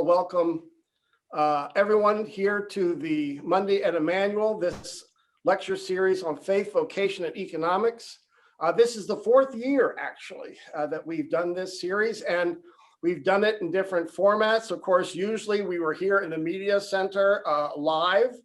welcome everyone here to the Monday at Emmanuel, this lecture series on faith, vocation, and economics. This is the fourth year, actually, that we've done this series, and we've done it in different formats. Of course, usually we were here in the media center live.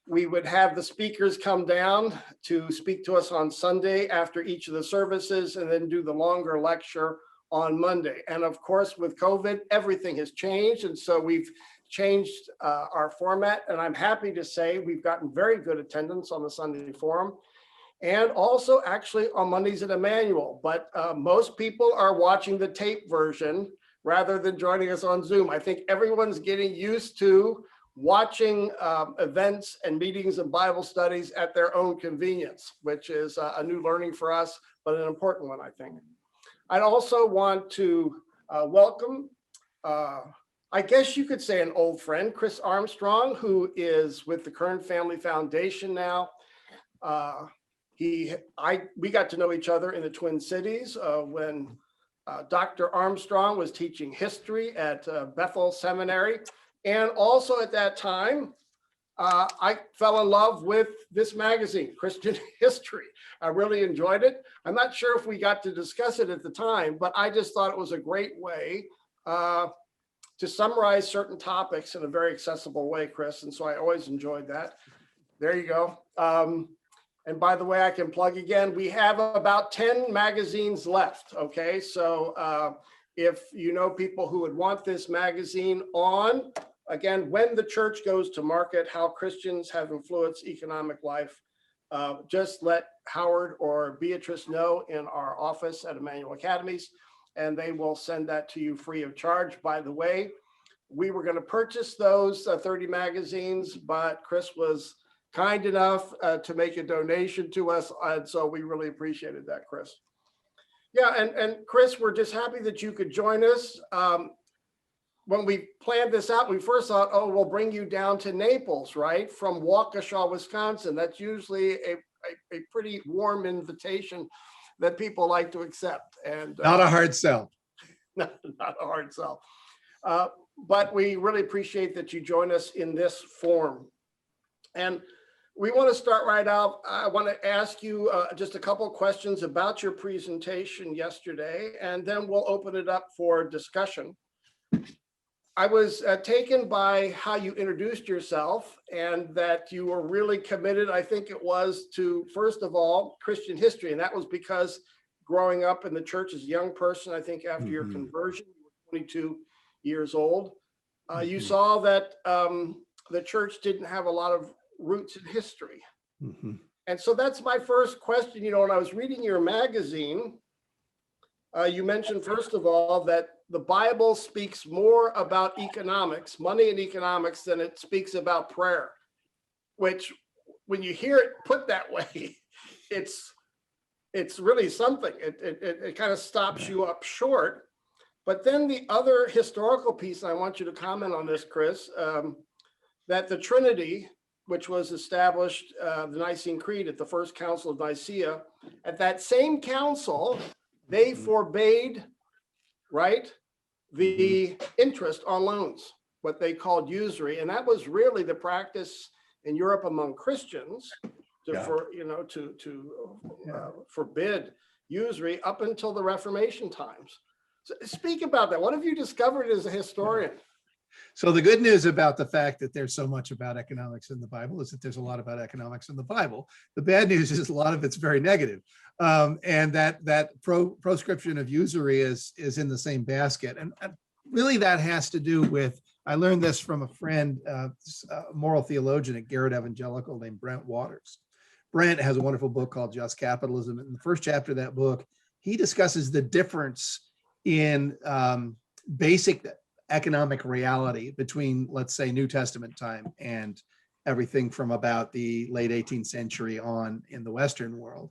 We would have the speakers come down to speak to us on Sunday after each of the services, and then do the longer lecture on Monday. And of course, with COVID, everything has changed. And so we've changed our format. And I'm happy to say we've gotten very good attendance on the Sunday forum and also actually on Mondays at Emmanuel. But most people are watching the tape version rather than joining us on Zoom. I think everyone's getting used to watching events and meetings and Bible studies at their own convenience, which is a new learning for us, but an important one, I think. I'd also want to welcome, I guess you could say an old friend, Chris Armstrong, who is with the Kern Family Foundation now. We got to know each other in the Twin Cities when Dr. Armstrong was teaching history at Bethel Seminary. And also at that time, I fell in love with this magazine, Christian History. I really enjoyed it. I'm not sure if we got to discuss it at the time, but I just thought it was a great way to summarize certain topics in a very accessible way, Chris. And so I always enjoyed that. There you go. And by the way, I can plug again, we have about 10 magazines left, okay? So if you know people who would want this magazine on, again, when the church goes to market, how Christians have influenced economic life, just let Howard or Beatrice know in our office at Emmanuel Academies, and they will send that to you free of charge. By the way, we were going to purchase those 30 magazines, but Chris was kind enough to make a donation to us, and so we really appreciated that, Chris. Yeah, and Chris, we're just happy that you could join us. When we planned this out, we first thought, oh, we'll bring you down to Naples, right? From Waukesha, Wisconsin. That's usually a pretty warm invitation that people like to accept. And not a hard sell. Not a hard sell. But we really appreciate that you join us in this form. And we want to start right out. I want to ask you just a couple of questions about your presentation yesterday, and then we'll open it up for discussion. I was taken by how you introduced yourself and that you were really committed, I think it was, to, first of all, Christian history. And that was because growing up in the church as a young person, I think after your conversion, you were 22 years old, you saw that the church didn't have a lot of roots in history. And so that's my first question. You know, when I was reading your magazine, you mentioned, first of all, that the Bible speaks more about economics, money and economics, than it speaks about prayer, which when you hear it put that way, it's really something. It kind of stops you up short. But then the other historical piece, and I want you to comment on this, Chris, that the Trinity, which was established, the Nicene Creed at the First Council of Nicaea, at that same council, they forbade, right, the interest on loans, what they called usury. And that was really the practice in Europe among Christians to forbid usury up until the Reformation times. So speak about that. What have you discovered as a historian? So the good news about the fact that there's so much about economics in the Bible is that there's a lot about economics in the Bible. The bad news is a lot of it's very negative. And that proscription of usury is in the same basket. And really that has to do with, I learned this from a friend, a moral theologian at Garrett Evangelical named Brent Waters. Brent has a wonderful book called Just Capitalism. In the first chapter of that book, he discusses the difference in basic economic reality between, let's say, New Testament time and everything from about the late 18th century on in the Western world.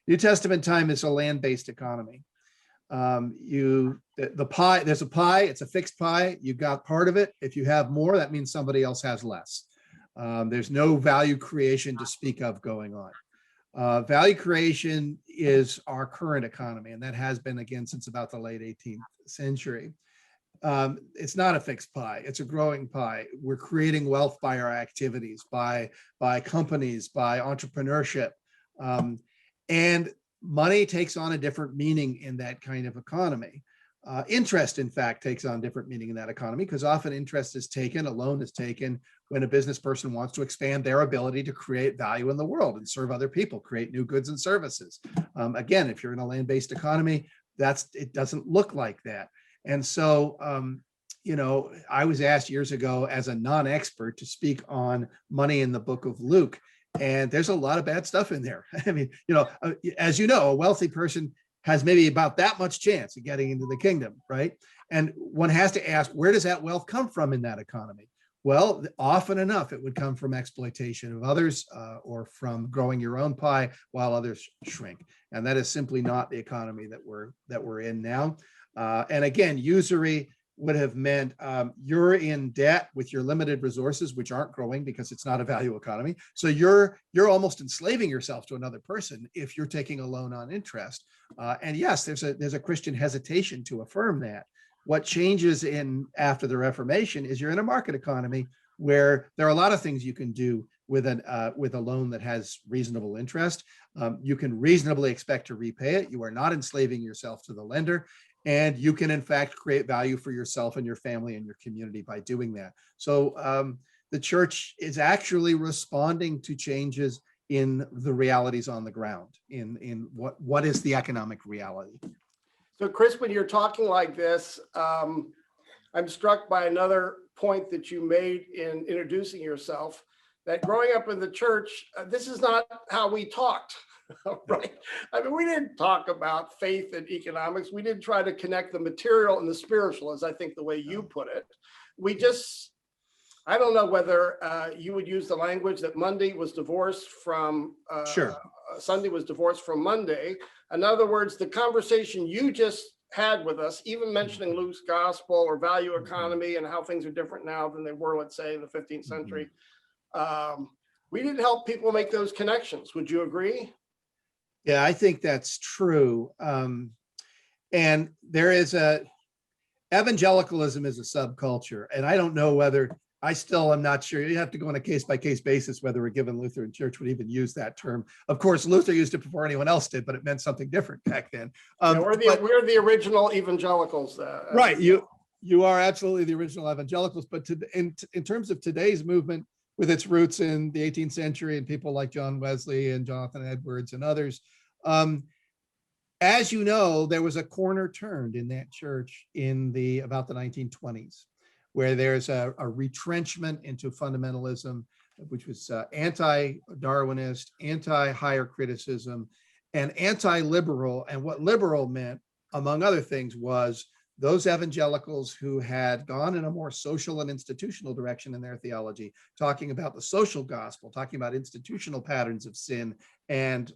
New Testament time is a land-based economy. The pie, there's a pie, it's a fixed pie. You got part of it. If you have more, that means somebody else has less. There's no value creation to speak of going on. Value creation is our current economy, and that has been, again, since about the late 18th century. It's not a fixed pie. It's a growing pie. We're creating wealth by our activities, by companies, by entrepreneurship. And money takes on a different meaning in that kind of economy. Interest, in fact, takes on different meaning in that economy because often interest is taken, a loan is taken when a business person wants to expand their ability to create value in the world and serve other people, create new goods and services. Again, if you're in a land-based economy, it doesn't look like that. And so, I was asked years ago as a non-expert to speak on money in the book of Luke, and there's a lot of bad stuff in there. I mean, as you know, a wealthy person has maybe about that much chance of getting into the kingdom, right? And one has to ask, where does that wealth come from in that economy? Well, often enough, it would come from exploitation of others or from growing your own pie while others shrink. And that is simply not the economy that we're in now. And again, usury would have meant you're in debt with your limited resources, which aren't growing because it's not a value economy. So you're almost enslaving yourself to another person if you're taking a loan on interest. And yes, there's a Christian hesitation to affirm that. What changes after the Reformation is you're in a market economy where there are a lot of things you can do with a loan that has reasonable interest. You can reasonably expect to repay it. You are not enslaving yourself to the lender. And you can, in fact, create value for yourself and your family and your community by doing that. So the church is actually responding to changes in the realities on the ground, in what is the economic reality. So Chris, when you're talking like this, I'm struck by another point that you made in introducing yourself, that growing up in the church, this is not how we talked. Right. I mean, we didn't talk about faith and economics. We didn't try to connect the material and the spiritual, as I think the way you put it. We just, I don't know whether you would use the language that Monday was divorced from, Sure. Sunday was divorced from Monday. In other words, the conversation you just had with us, even mentioning Luke's gospel or value economy and how things are different now than they were, let's say, in the 15th century, we didn't help people make those connections. Would you agree? Yeah, I think that's true. And there is evangelicalism is a subculture. And I don't know whether, I still am not sure. You have to go on a case-by-case basis whether a given Lutheran church would even use that term. Of course, Luther used it before anyone else did, but it meant something different back then. Yeah, we're the original evangelicals. Right, you are absolutely the original evangelicals. But in terms of today's movement, with its roots in the 18th century and people like John Wesley and Jonathan Edwards and others, as you know, there was a corner turned in that church in about the 1920s, where there's a retrenchment into fundamentalism, which was anti-Darwinist, anti-higher criticism, and anti-liberal. And what liberal meant, among other things, was those evangelicals who had gone in a more social and institutional direction in their theology, talking about the social gospel, talking about institutional patterns of sin and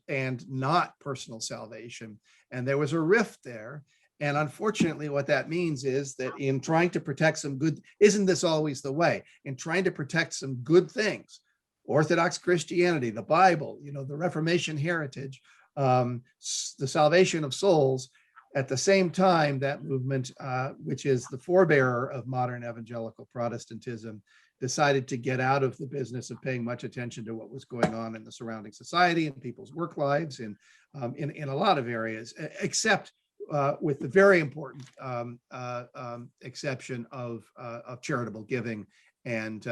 not personal salvation. And there was a rift there. And unfortunately, what that means is that in trying to protect some good, isn't this always the way? In trying to protect some good things, Orthodox Christianity, the Bible, the Reformation heritage, the salvation of souls, at the same time, that movement, which is the forebearer of modern evangelical Protestantism, decided to get out of the business of paying much attention to what was going on in the surrounding society and people's work lives and in a lot of areas, except with the very important exception of charitable giving and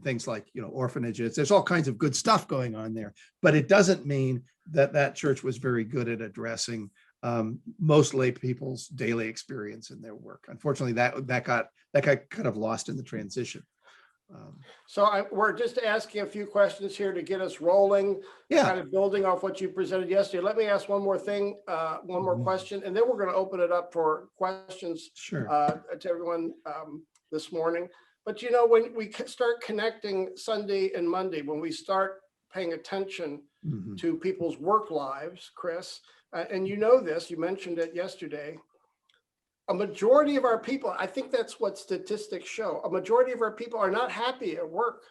things like orphanages. There's all kinds of good stuff going on there, but it doesn't mean that church was very good at addressing most lay people's daily experience in their work. Unfortunately, that got kind of lost in the transition. So we're just asking a few questions here to get us rolling, kind of building off what you presented yesterday. Let me ask one more thing, one more question, and then we're going to open it up for questions to everyone this morning. But when we start connecting Sunday and Monday, when we start paying attention to people's work lives, Chris, and this, you mentioned it yesterday, a majority of our people, I think that's what statistics show, a majority of our people are not happy at work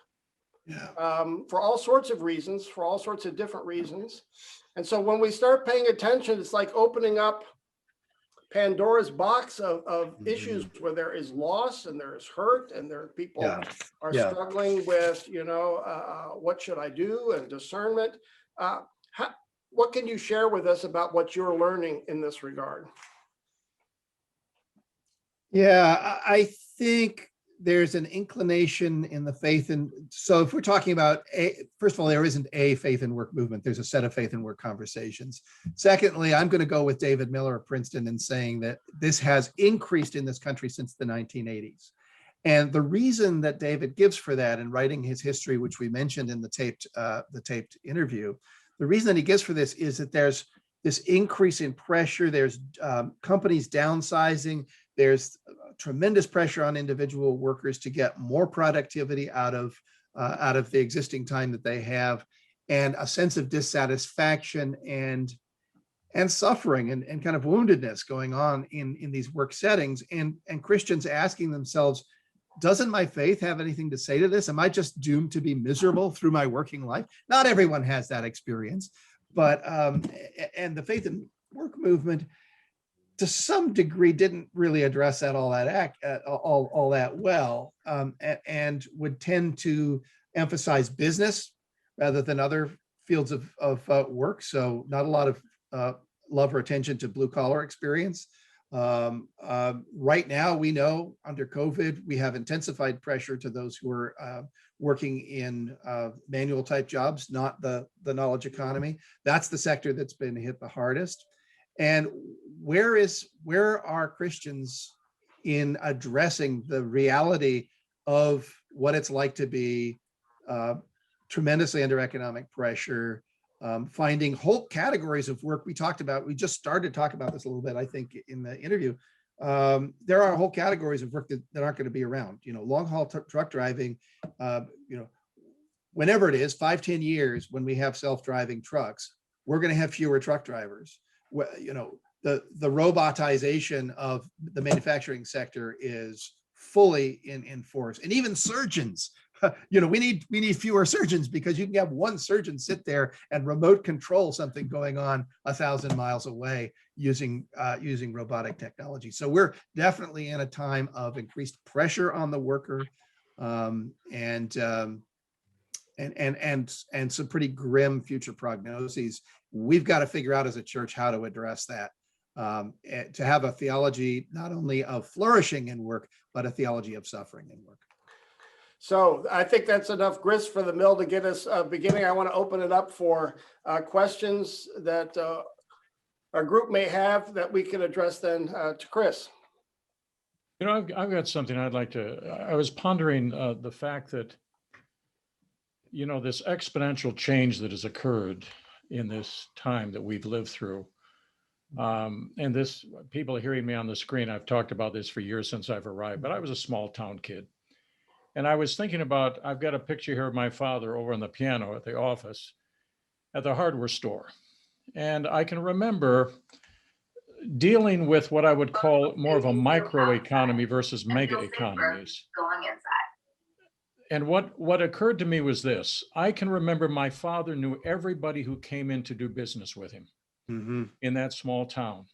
for all sorts of reasons, for all sorts of different reasons. And so when we start paying attention, it's like opening up Pandora's box of issues Mhm. where there is loss and there is hurt and there are people Yeah, are yeah. struggling with, what should I do and discernment. Uh, how, what can you share with us about what you're learning in this regard? Yeah, I think there's an inclination in the faith. And so if we're talking about, first of all, there isn't a faith and work movement. There's a set of faith and work conversations. Secondly, I'm going to go with David Miller of Princeton in saying that this has increased in this country since the 1980s. And the reason that David gives for that in writing his history, which we mentioned in the taped interview, the reason that he gives for this is that there's this increase in pressure. There's companies downsizing. There's tremendous pressure on individual workers to get more productivity out of the existing time that they have, and a sense of dissatisfaction and suffering and kind of woundedness going on in these work settings, and Christians asking themselves, doesn't my faith have anything to say to this? Am I just doomed to be miserable through my working life? Not everyone has that experience, but and the faith and work movement to some degree didn't really address that all that well, and would tend to emphasize business rather than other fields of work. So not a lot of love or attention to blue collar experience. Right now, we know under COVID, we have intensified pressure to those who are working in manual type jobs, not the knowledge economy. That's the sector that's been hit the hardest. And where are Christians in addressing the reality of what it's like to be tremendously under economic pressure, finding whole categories of work we just started talking about this a little bit, I think, in the interview. There are whole categories of work that aren't going to be around. Long haul truck driving, whenever it is, 5-10 years, when we have self-driving trucks, we're going to have fewer truck drivers. The robotization of the manufacturing sector is fully in force, and even surgeons. We need fewer surgeons, because you can have one surgeon sit there and remote control something going on 1,000 miles away using robotic technology. So we're definitely in a time of increased pressure on the worker, and some pretty grim future prognoses. We've got to figure out as a church how to address that, to have a theology not only of flourishing in work, but a theology of suffering in work. So I think that's enough grist for the mill to get us beginning. I want to open it up for questions that our group may have that we can address then to Chris. I've got something I'd like to, I was pondering the fact that, this exponential change that has occurred in this time that we've lived through. And this, people are hearing me on the screen, I've talked about this for years since I've arrived, but I was a small town kid. And I was thinking about, I've got a picture here of my father over on the piano at the office at the hardware store. And I can remember dealing with what I would call more of a micro economy versus mega economies. And what occurred to me was this: I can remember my father knew everybody who came in to do business with him in that small town.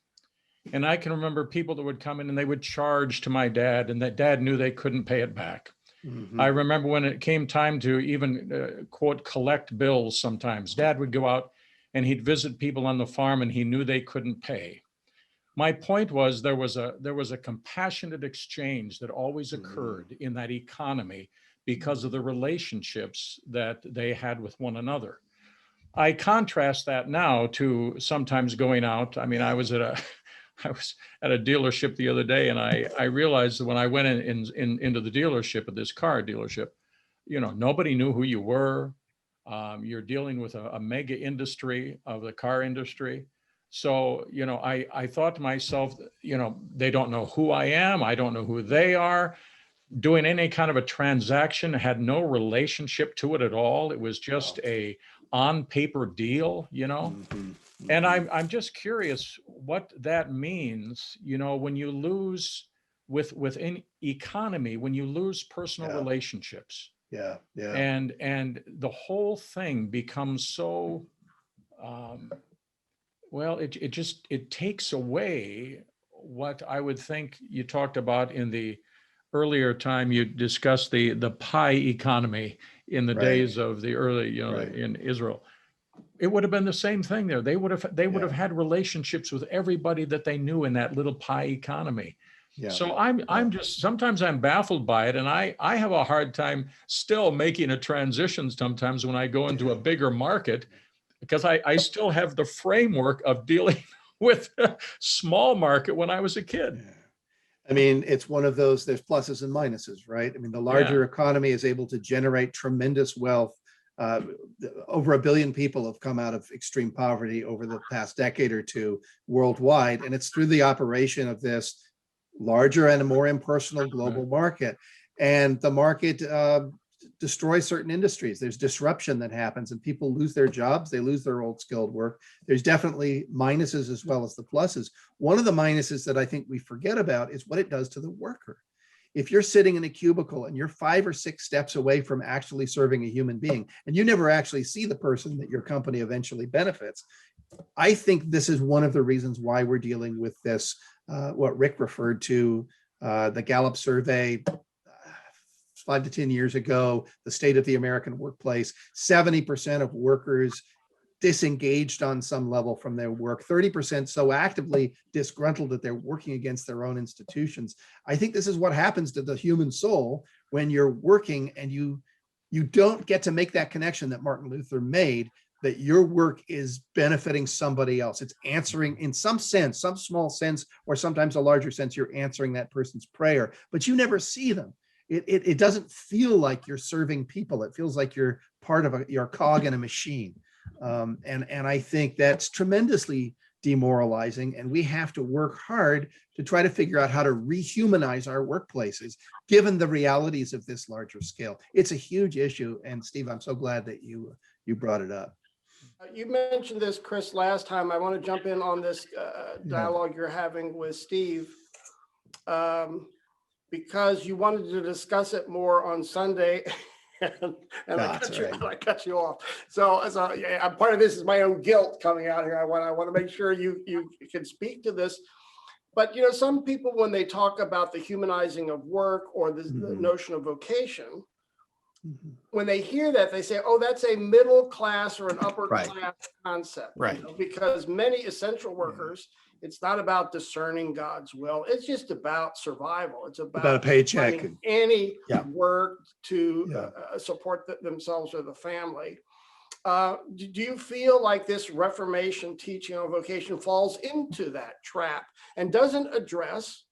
And I can remember people that would come in and they would charge to my dad, and that dad knew they couldn't pay it back. I remember when it came time to even, quote, collect bills sometimes, Dad would go out and he'd visit people on the farm and he knew they couldn't pay. My point was there was a compassionate exchange that always occurred in that economy because of the relationships that they had with one another. I contrast that now to sometimes going out. I mean, I was at a dealership the other day, and I realized that when I went into the dealership, at this car dealership, nobody knew who you were. You're dealing with a mega industry of the car industry. So, I thought to myself, they don't know who I am. I don't know who they are. Doing any kind of a transaction had no relationship to it at all. It was just a on paper deal, And I'm just curious what that means, when you lose within economy, when you lose personal relationships. Yeah. And the whole thing becomes so, it takes away what I would think you talked about in the earlier time you discussed the pie economy in the Right. days of the early, Right. in Israel. It would have been the same thing there. They would have had relationships with everybody that they knew in that little pie economy. Yeah. So I'm just, sometimes I'm baffled by it, and I have a hard time still making a transition sometimes when I go into a bigger market, because I still have the framework of dealing with a small market when I was a kid. Yeah. I mean, it's one of those, there's pluses and minuses, right? I mean, the larger economy is able to generate tremendous wealth. Over 1 billion people have come out of extreme poverty over the past decade or two worldwide. And it's through the operation of this larger and a more impersonal global market. And the market destroys certain industries. There's disruption that happens and people lose their jobs. They lose their old skilled work. There's definitely minuses as well as the pluses. One of the minuses that I think we forget about is what it does to the worker. If you're sitting in a cubicle and you're 5 or 6 steps away from actually serving a human being, and you never actually see the person that your company eventually benefits, I think this is one of the reasons why we're dealing with this, what Rick referred to, the Gallup survey 5 to 10 years ago, the state of the American workplace, 70% of workers disengaged on some level from their work, 30% so actively disgruntled that they're working against their own institutions. I think this is what happens to the human soul when you're working and you don't get to make that connection that Martin Luther made, that your work is benefiting somebody else. It's answering, in some sense, some small sense, or sometimes a larger sense, you're answering that person's prayer, but you never see them. It doesn't feel like you're serving people. It feels like you're part of your cog in a machine. And I think that's tremendously demoralizing. And we have to work hard to try to figure out how to rehumanize our workplaces, given the realities of this larger scale. It's a huge issue. And Steve, I'm so glad that you brought it up. You mentioned this, Chris, last time. I want to jump in on this dialogue you're having with Steve. Because you wanted to discuss it more on Sunday, and I cut you off. So yeah, part of this is my own guilt coming out here. I want to make sure you can speak to this. But some people, when they talk about the humanizing of work or the notion of vocation, when they hear that, they say, "Oh, that's a middle class or an upper class concept." Right. Because many essential workers. It's not about discerning God's will. It's just about survival. It's about a paycheck, any work to support themselves or the family. Do you feel like this Reformation teaching on vocation falls into that trap and doesn't address,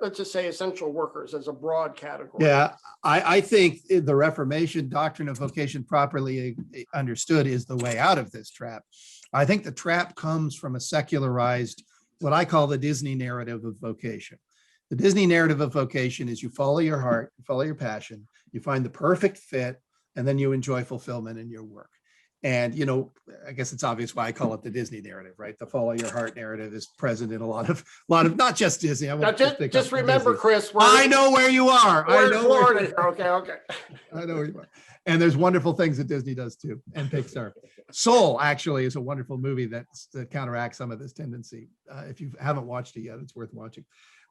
let's just say, essential workers as a broad category? Yeah, I think the Reformation doctrine of vocation properly understood is the way out of this trap. I think the trap comes from a secularized, what I call the Disney narrative of vocation. The Disney narrative of vocation is you follow your heart, you follow your passion, you find the perfect fit, and then you enjoy fulfillment in your work. And, I guess it's obvious why I call it the Disney narrative, right? The follow your heart narrative is present in a lot of not just Disney. Just remember, Disney. Chris, I know where you are. I know Florida. Okay. I know where you are. And there's wonderful things that Disney does too, and Pixar. Soul actually is a wonderful movie that counteracts some of this tendency. If you haven't watched it yet, it's worth watching.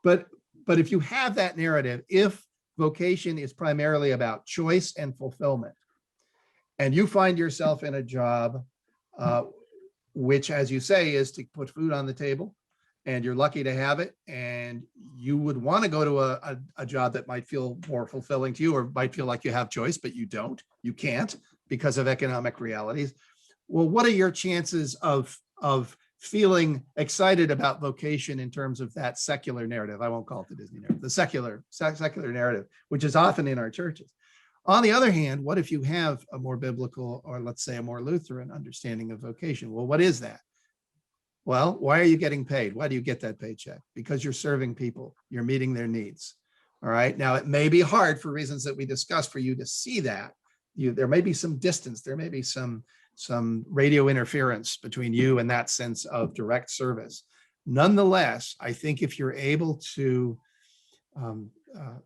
But if you have that narrative, if vocation is primarily about choice and fulfillment, and you find yourself in a job, which, as you say, is to put food on the table, and you're lucky to have it, and you would want to go to a job that might feel more fulfilling to you, or might feel like you have choice, but you don't, you can't because of economic realities. Well, what are your chances of feeling excited about vocation in terms of that secular narrative? I won't call it the Disney narrative, the secular narrative, which is often in our churches. On the other hand, what if you have a more biblical, or let's say a more Lutheran understanding of vocation? Well, what is that? Well, why are you getting paid? Why do you get that paycheck? Because you're serving people, you're meeting their needs. All right. Now, it may be hard for reasons that we discussed for you to see that. There may be some distance, there may be some radio interference between you and that sense of direct service. Nonetheless, I think if you're able to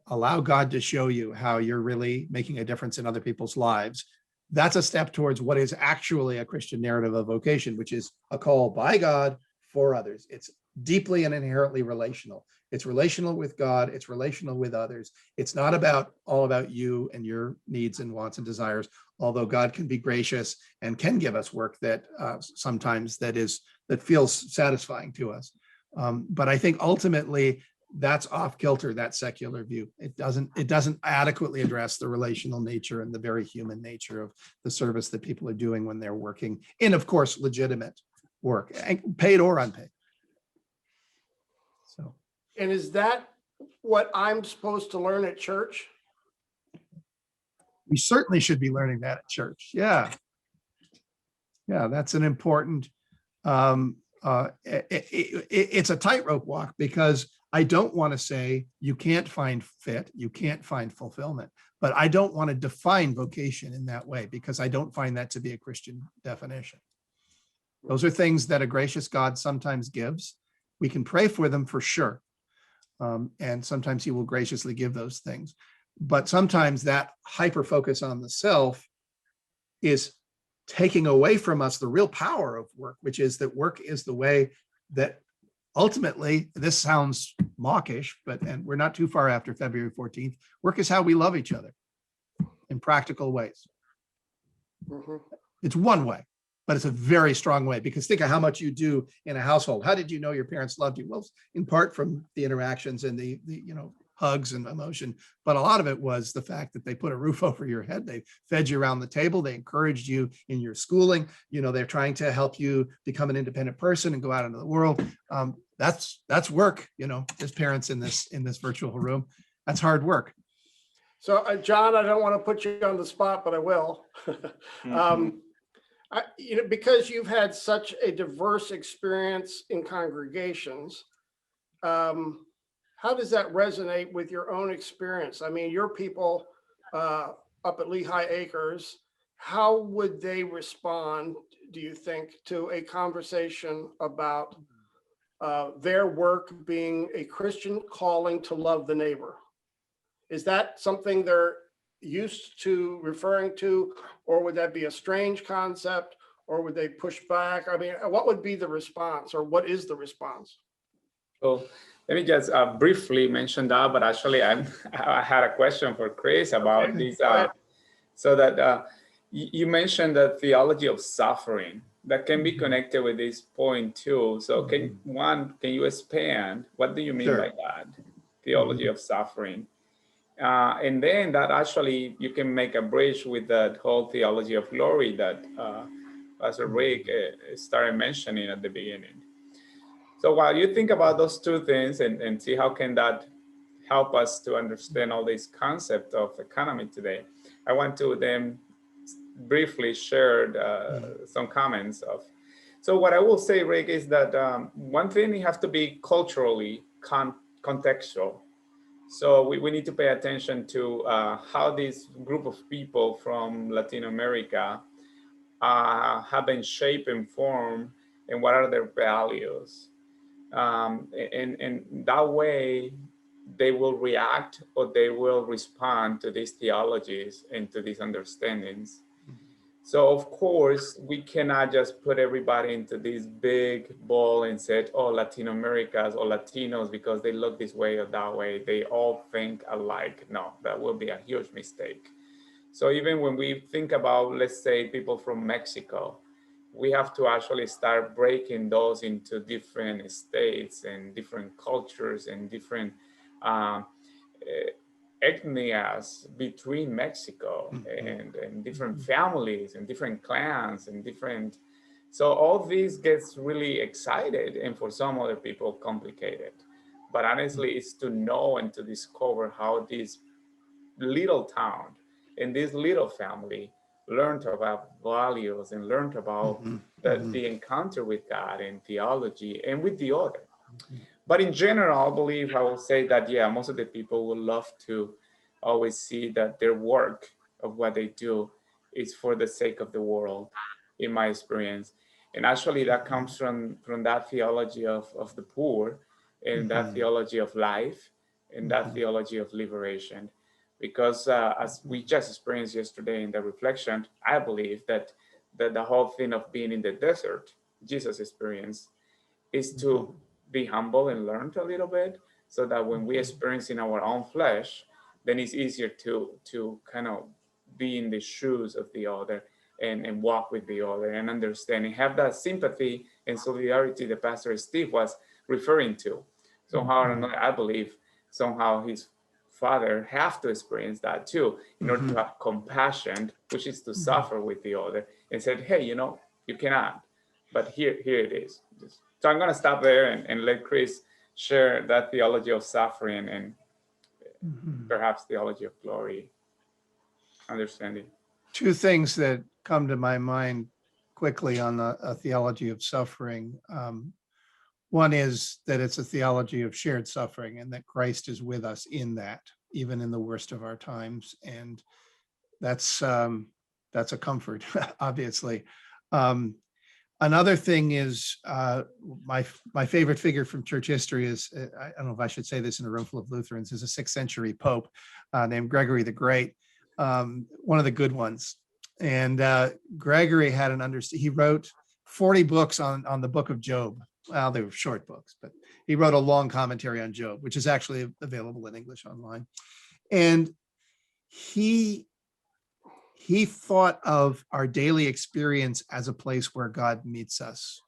allow God to show you how you're really making a difference in other people's lives, that's a step towards what is actually a Christian narrative of vocation, which is a call by God for others. It's deeply and inherently relational. It's relational with God. It's relational with others. It's not all about you and your needs and wants and desires, although God can be gracious and can give us work that sometimes that feels satisfying to us. But I think ultimately that's off kilter, that secular view. It doesn't adequately address the relational nature and the very human nature of the service that people are doing when they're working in, of course, legitimate work, paid or unpaid. So. And is that what I'm supposed to learn at church? We certainly should be learning that at church. Yeah. Yeah, that's an important, it's a tightrope walk, because I don't want to say you can't find fit, you can't find fulfillment, but I don't want to define vocation in that way, because I don't find that to be a Christian definition. Those are things that a gracious God sometimes gives. We can pray for them for sure. And sometimes he will graciously give those things. But sometimes that hyper focus on the self is taking away from us the real power of work, which is that work is the way that ultimately, this sounds mawkish, and we're not too far after February 14th, work is how we love each other in practical ways. Mm-hmm. It's one way, but it's a very strong way, because think of how much you do in a household. How did you know your parents loved you? Well, in part from the interactions and the hugs and emotion, but a lot of it was the fact that they put a roof over your head. They fed you around the table. They encouraged you in your schooling. They're trying to help you become an independent person and go out into the world. That's work. As parents in this virtual room, that's hard work. So, John, I don't want to put you on the spot, but I will. Because you've had such a diverse experience in congregations, how does that resonate with your own experience? I mean, your people up at Lehigh Acres, how would they respond, do you think, to a conversation about their work being a Christian calling to love the neighbor? Is that something they're used to referring to, or would that be a strange concept, or would they push back? I mean, what would be the response, or what is the response? Well, let me just briefly mention that, but actually I had a question for Chris about this. So that you mentioned the theology of suffering that can be connected with this point too. So can you expand? What do you mean by that? Theology of suffering. And then that actually you can make a bridge with that whole theology of glory that Pastor Rick started mentioning at the beginning. So while you think about those two things and see how can that help us to understand all this concept of economy today, I want to then briefly share some comments of. So what I will say, Rick, is that one thing you have to be culturally contextual. So we need to pay attention to how this group of people from Latin America have been shaped and formed, and what are their values. And that way, they will react or they will respond to these theologies and to these understandings. So of course, we cannot just put everybody into this big ball and say, oh, Latin Americans or Latinos, because they look this way or that way, they all think alike. No, that will be a huge mistake. So even when we think about, let's say, people from Mexico, we have to actually start breaking those into different states and different cultures and different ethnias between Mexico and different families and different clans and different. So all this gets really excited and for some other people complicated. But honestly, it's to know and to discover how this little town and this little family learned about values and learned about the encounter with God and theology and with the other. But in general, I believe I will say that, yeah, most of the people would love to always see that their work of what they do is for the sake of the world, in my experience. And actually that comes from that theology of the poor and that theology of life and that theology of liberation. Because as we just experienced yesterday in the reflection, I believe that the whole thing of being in the desert, Jesus' experience, is to be humble and learn a little bit, so that when we experience in our own flesh, then it's easier to kind of be in the shoes of the other, and walk with the other and understand and have that sympathy and solidarity that Pastor Steve was referring to. Somehow or another, I believe somehow his father have to experience that too, in order to have compassion, which is to suffer with the other, and said, hey, you cannot, but here it is. So I'm going to stop there and let Chris share that theology of suffering and perhaps theology of glory understanding. Two things that come to my mind quickly on a theology of suffering. One is that it's a theology of shared suffering, and that Christ is with us in that, even in the worst of our times. And that's a comfort, obviously. Another thing is my favorite figure from church history is, I don't know if I should say this in a room full of Lutherans, is a 6th century Pope named Gregory the Great, one of the good ones. And Gregory had he wrote 40 books on the book of Job. Well, they were short books, but he wrote a long commentary on Job, which is actually available in English online. And he thought of our daily experience as a place where God meets us,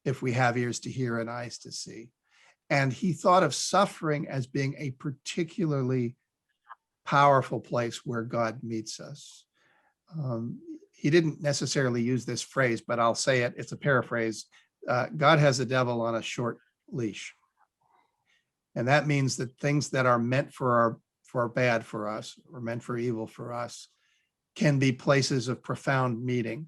if we have ears to hear and eyes to see. And he thought of suffering as being a particularly powerful place where God meets us. He didn't necessarily use this phrase, but I'll say it. It's a paraphrase. God has the devil on a short leash. And that means that things that are meant for bad for us, or meant for evil for us, can be places of profound meeting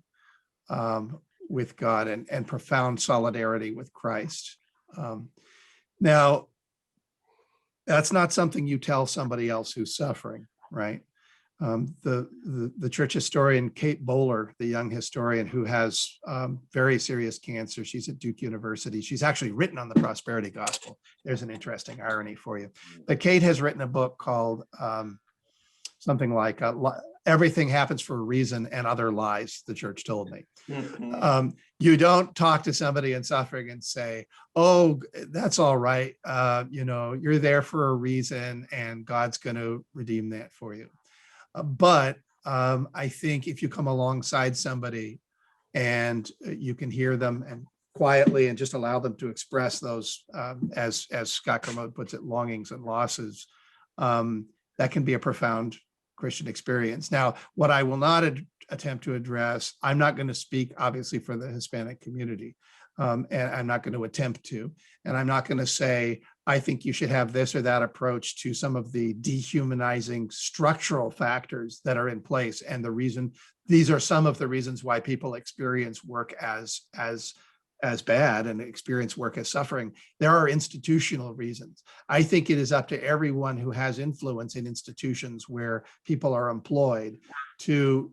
with God and profound solidarity with Christ. Now, that's not something you tell somebody else who's suffering, right? The church historian Kate Bowler, the young historian who has very serious cancer, she's at Duke University. She's actually written on the prosperity gospel. There's an interesting irony for you. But Kate has written a book called something like Everything Happens for a Reason and Other Lies, the church told me. You don't talk to somebody in suffering and say, oh, that's all right. You're there for a reason and God's going to redeem that for you. But I think if you come alongside somebody and you can hear them and quietly and just allow them to express those, as Scott Kermode puts it, longings and losses, that can be a profound Christian experience. Now, what I will not attempt to address, I'm not going to speak, obviously, for the Hispanic community, and I'm not going to attempt to, and I'm not going to say, I think you should have this or that approach to some of the dehumanizing structural factors that are in place. And these are some of the reasons why people experience work as bad and experience work as suffering. There are institutional reasons. I think it is up to everyone who has influence in institutions where people are employed to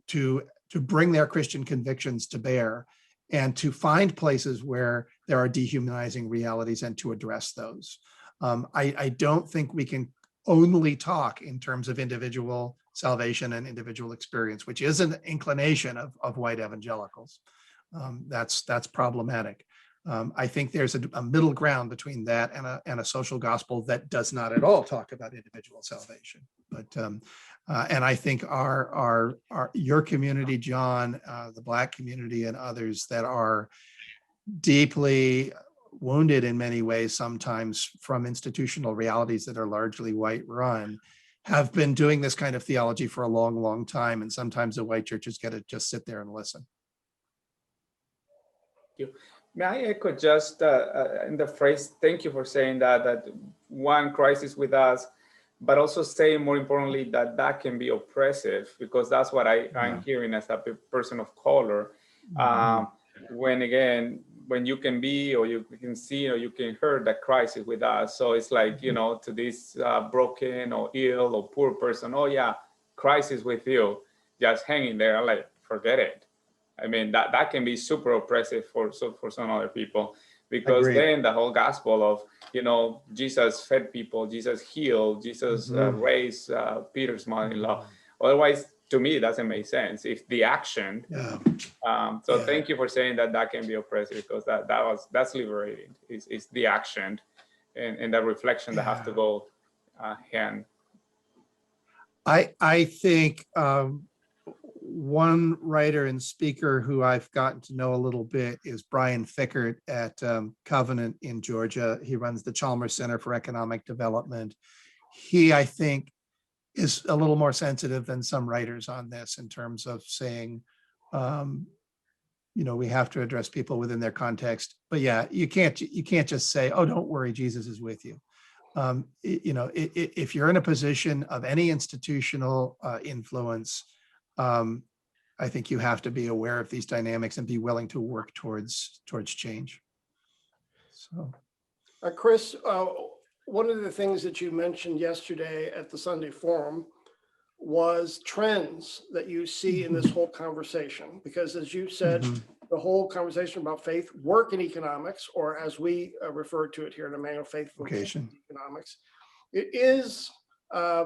bring their Christian convictions to bear and to find places where there are dehumanizing realities and to address those. I don't think we can only talk in terms of individual salvation and individual experience, which is an inclination of white evangelicals. That's problematic. I think there's a middle ground between that and a social gospel that does not at all talk about individual salvation. But and I think your community, John, the Black community, and others that are deeply wounded in many ways, sometimes from institutional realities that are largely white run, have been doing this kind of theology for a long, long time. And sometimes the white churches get to just sit there and listen. Thank you. May I echo just in the phrase, thank you for saying that one, Christ is with us, but also saying more importantly that can be oppressive, because that's what I'm hearing as a person of color. When you can be, or you can see, or you can hear that Christ is with us. So it's like, to this broken or ill or poor person, oh yeah, Christ is with you, just hanging there, like, forget it. I mean, that can be super oppressive for some other people, because then the whole gospel of, Jesus fed people, Jesus healed, Jesus raised Peter's mother-in-law. Otherwise, to me, it doesn't make sense if the action. Yeah. So Yeah. thank you for saying that can be oppressive, because that's liberating. It's the action and the reflection that have to go hand. I think one writer and speaker who I've gotten to know a little bit is Brian Fickert at Covenant in Georgia. He runs the Chalmers Center for Economic Development. He, I think, is a little more sensitive than some writers on this in terms of saying, we have to address people within their context. But yeah, you can't just say, oh, don't worry, Jesus is with you. If you're in a position of any institutional influence, I think you have to be aware of these dynamics and be willing to work towards change. So, Chris, one of the things that you mentioned yesterday at the Sunday Forum was trends that you see in this whole conversation, because as you said, the whole conversation about faith, work, and economics, or as we refer to it here at Emmanuel, faith, vocation, economics, it is a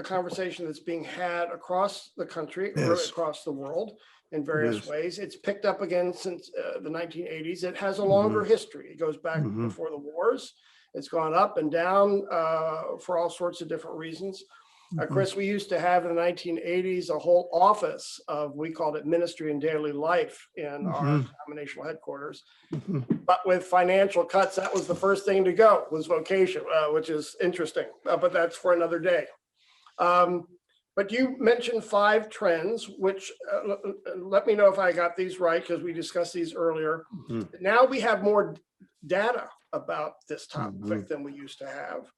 conversation that's being had across the country, or across the world in various ways. It's picked up again since the 1980s. It has a longer history. It goes back before the wars. It's gone up and down for all sorts of different reasons. Chris, we used to have in the 1980s a whole office of, we called it Ministry and Daily Life in our denominational headquarters. But with financial cuts, that was the first thing to go, was vocation, which is interesting, but that's for another day. But you mentioned 5 trends, which let me know if I got these right, because we discussed these earlier. Now we have more data about this topic than we used to have.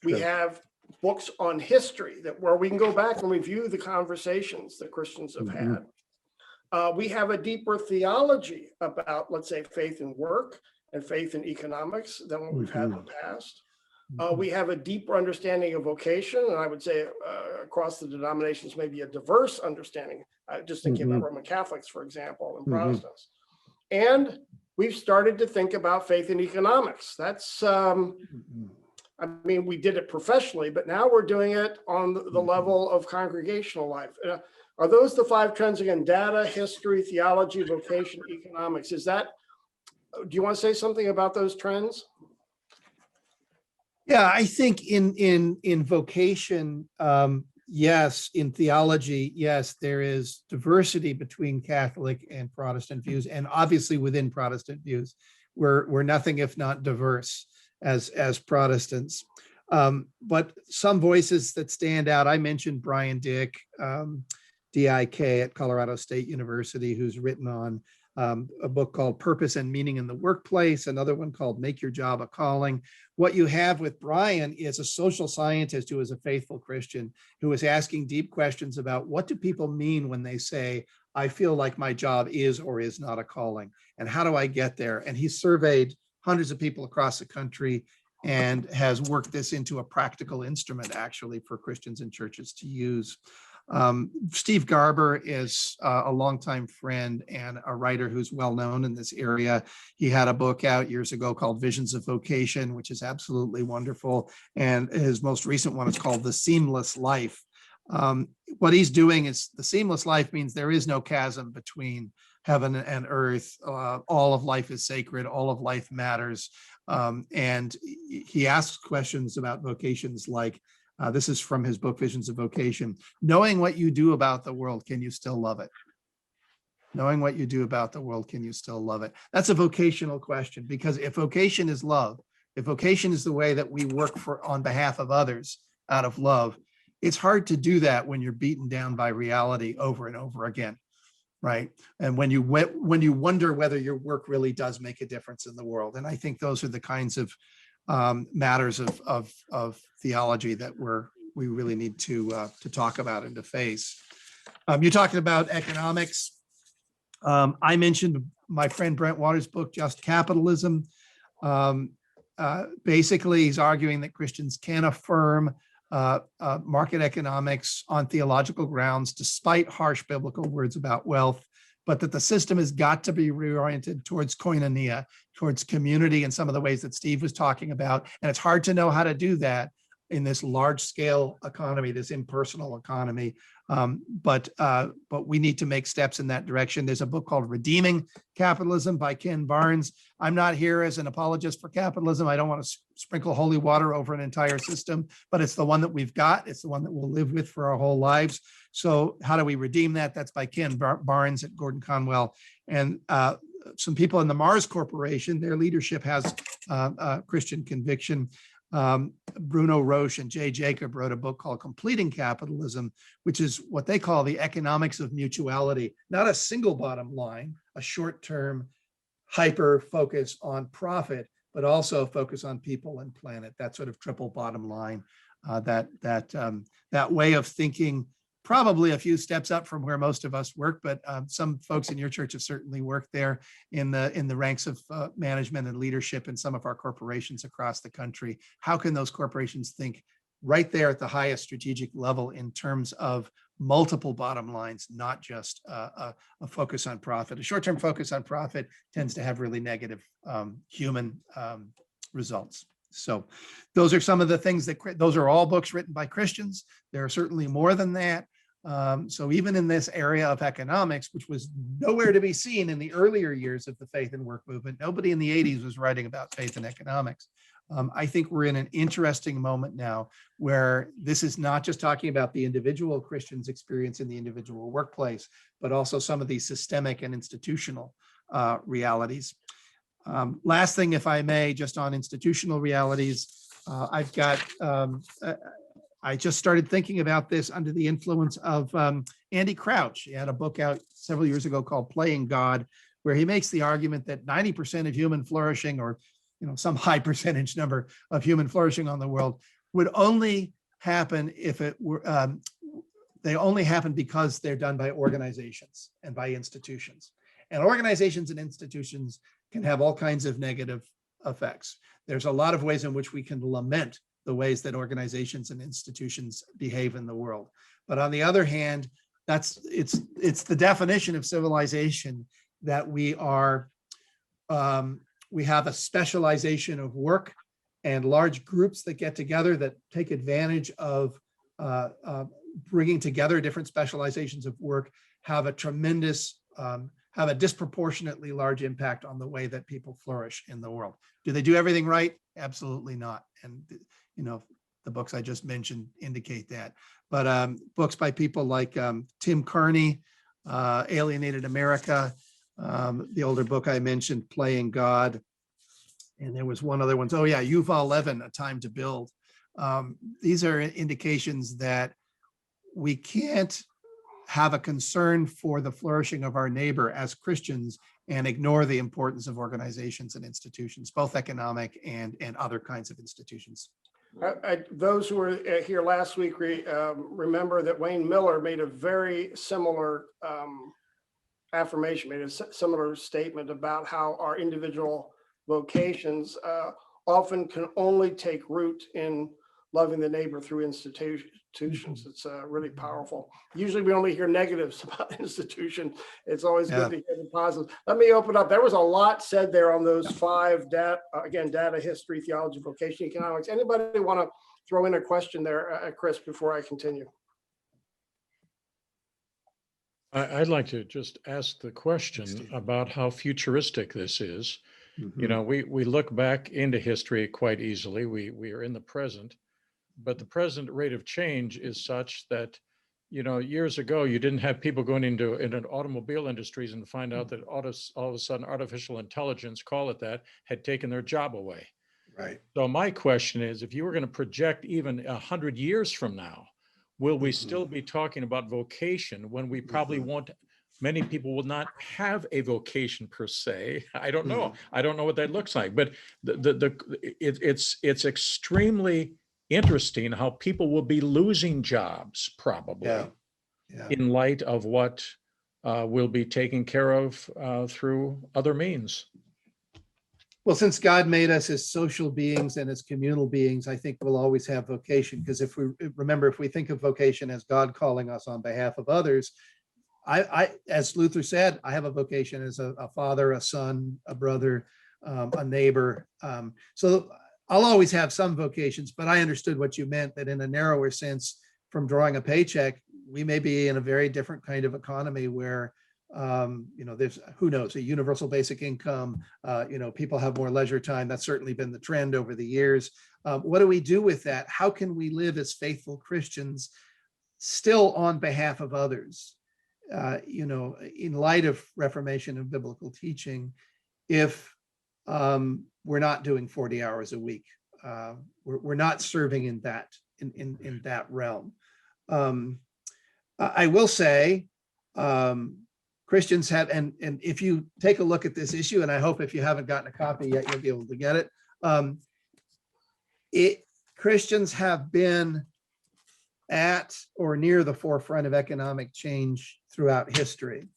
We have books on history where we can go back and review the conversations that Christians have had. We have a deeper theology about, let's say, faith and work and faith and economics than what we've had in the past. We have a deeper understanding of vocation, and I would say across the denominations, maybe a diverse understanding, just thinking about Roman Catholics, for example, and Protestants. And we've started to think about faith and economics. That's, we did it professionally, but now we're doing it on the level of congregational life. Are those the 5 trends again? Data, history, theology, vocation, economics. Do you want to say something about those trends? Yeah, I think in vocation, yes. In theology, yes, there is diversity between Catholic and Protestant views, and obviously within Protestant views, we're nothing if not diverse as Protestants. But some voices that stand out, I mentioned Brian Dick, DIK at Colorado State University, who's written on a book called Purpose and Meaning in the Workplace, another one called Make Your Job a Calling. What you have with Brian is a social scientist who is a faithful Christian, who is asking deep questions about what do people mean when they say, I feel like my job is or is not a calling, and how do I get there? And he surveyed hundreds of people across the country and has worked this into a practical instrument, actually, for Christians and churches to use. Steve Garber is a longtime friend and a writer who's well known in this area. He had a book out years ago called Visions of Vocation, which is absolutely wonderful. And his most recent one is called The Seamless Life. What he's doing is, the seamless life means there is no chasm between heaven and earth. All of life is sacred. All of life matters. And he asks questions about vocations like, this is from his book, Visions of Vocation. Knowing what you do about the world, can you still love it? Knowing what you do about the world, can you still love it? That's a vocational question, because if vocation is love, if vocation is the way that we work on behalf of others out of love, it's hard to do that when you're beaten down by reality over and over again, right? And when you wonder whether your work really does make a difference in the world. And I think those are the kinds of matters of theology that we really need to talk about and to face. You're talking about economics. I mentioned my friend Brent Waters' book, Just Capitalism. Basically, he's arguing that Christians can affirm market economics on theological grounds, despite harsh biblical words about wealth, but that the system has got to be reoriented towards koinonia, towards community in some of the ways that Steve was talking about. And it's hard to know how to do that in this large scale economy, this impersonal economy But we need to make steps in that direction. There's a book called Redeeming Capitalism by Ken Barnes. I'm not here as an apologist for capitalism. I don't want to sprinkle holy water over an entire system, but it's the one that we've got. It's the one that we'll live with for our whole lives. So how do we redeem that? That's by Ken Barnes at Gordon Conwell. And some people in the Mars Corporation, their leadership has Christian conviction. Bruno Roche and Jay Jacob wrote a book called Completing Capitalism, which is what they call the economics of mutuality, not a single bottom line, a short-term hyper focus on profit, but also focus on people and planet, that sort of triple bottom line, that way of thinking, probably a few steps up from where most of us work, but some folks in your church have certainly worked there in the ranks of management and leadership in some of our corporations across the country. How can those corporations think right there at the highest strategic level in terms of multiple bottom lines, not just a focus on profit? A short-term focus on profit tends to have really negative human results. So those are some of the things those are all books written by Christians. There are certainly more than that. So even in this area of economics, which was nowhere to be seen in the earlier years of the faith and work movement, nobody in the 80s was writing about faith and economics. I think we're in an interesting moment now where this is not just talking about the individual Christian's experience in the individual workplace, but also some of these systemic and institutional realities. Last thing, if I may, just on institutional realities, I just started thinking about this under the influence of Andy Crouch. He had a book out several years ago called Playing God, where he makes the argument that 90% of human flourishing, or some high percentage number of human flourishing on the world, would only happen if it were they only happen because they're done by organizations and by institutions. And organizations and institutions can have all kinds of negative effects. There's a lot of ways in which we can lament the ways that organizations and institutions behave in the world. But on the other hand, it's the definition of civilization that we have a specialization of work and large groups that get together that take advantage of bringing together different specializations of work, have a disproportionately large impact on the way that people flourish in the world. Do they do everything right? Absolutely not. And the books I just mentioned indicate that. But books by people like Tim Carney, Alienated America, the older book I mentioned, Playing God, and there was one other one. Oh yeah, Yuval Levin, A Time to Build. These are indications that we can't have a concern for the flourishing of our neighbor as Christians and ignore the importance of organizations and institutions, both economic and other kinds of institutions. Those who were here last week remember that Wayne Miller made a very similar affirmation, made a similar statement about how our individual vocations often can only take root in loving the neighbor through institutions. It's really powerful. Usually we only hear negatives about institutions. It's always good to hear the positives. Let me open up. There was a lot said there on those 5 data, history, theology, vocation, economics. Anybody want to throw in a question there, Chris, before I continue? I'd like to just ask the question about how futuristic this is. Mm-hmm. We look back into history quite easily. We are in the present. But the present rate of change is such that, years ago, you didn't have people going into automobile industries and find out that all of a sudden artificial intelligence, call it that, had taken their job away. Right. So my question is, if you were going to project even 100 years from now, will we still be talking about vocation when we probably won't? Many people will not have a vocation per se. I don't know. I don't know what that looks like. But it's extremely interesting how people will be losing jobs probably in light of what will be taken care of through other means. Well, since God made us as social beings and as communal beings, I think we'll always have vocation, because if we think of vocation as God calling us on behalf of others, I as Luther said, I have a vocation as a father, a son, a brother, a neighbor. So I'll always have some vocations, but I understood what you meant, that in a narrower sense, from drawing a paycheck, we may be in a very different kind of economy where, there's, who knows, a universal basic income, people have more leisure time. That's certainly been the trend over the years. What do we do with that? How can we live as faithful Christians still on behalf of others? In light of Reformation and biblical teaching, if we're not doing 40 hours a week, we're not serving in that realm. I will say, Christians have, and if you take a look at this issue, and I hope if you haven't gotten a copy yet, you'll be able to get it. Christians have been at or near the forefront of economic change throughout history.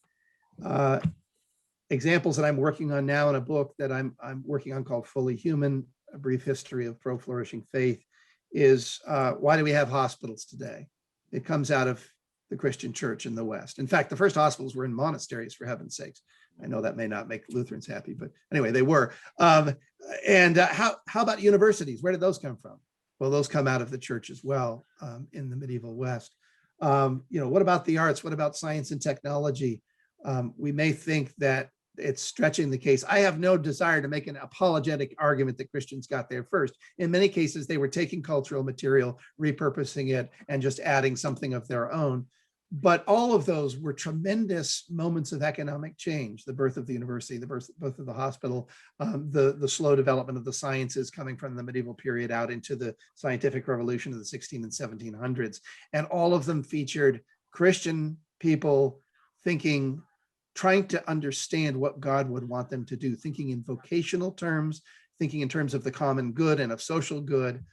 Examples that I'm working on now in a book that I'm working on called Fully Human, A Brief History of Pro-Flourishing Faith, is why do we have hospitals today? It comes out of the Christian church in the West. In fact, the first hospitals were in monasteries, for heaven's sakes. I know that may not make Lutherans happy, but anyway, they were. How about universities? Where did those come from? Well, those come out of the church as well in the medieval West. What about the arts? What about science and technology? We may think that it's stretching the case. I have no desire to make an apologetic argument that Christians got there first. In many cases, they were taking cultural material, repurposing it, and just adding something of their own. But all of those were tremendous moments of economic change: the birth of the university, the birth of the hospital, the slow development of the sciences coming from the medieval period out into the scientific revolution of the 16 and 1700s. And all of them featured Christian people thinking, trying to understand what God would want them to do, thinking in vocational terms, thinking in terms of the common good and of social good.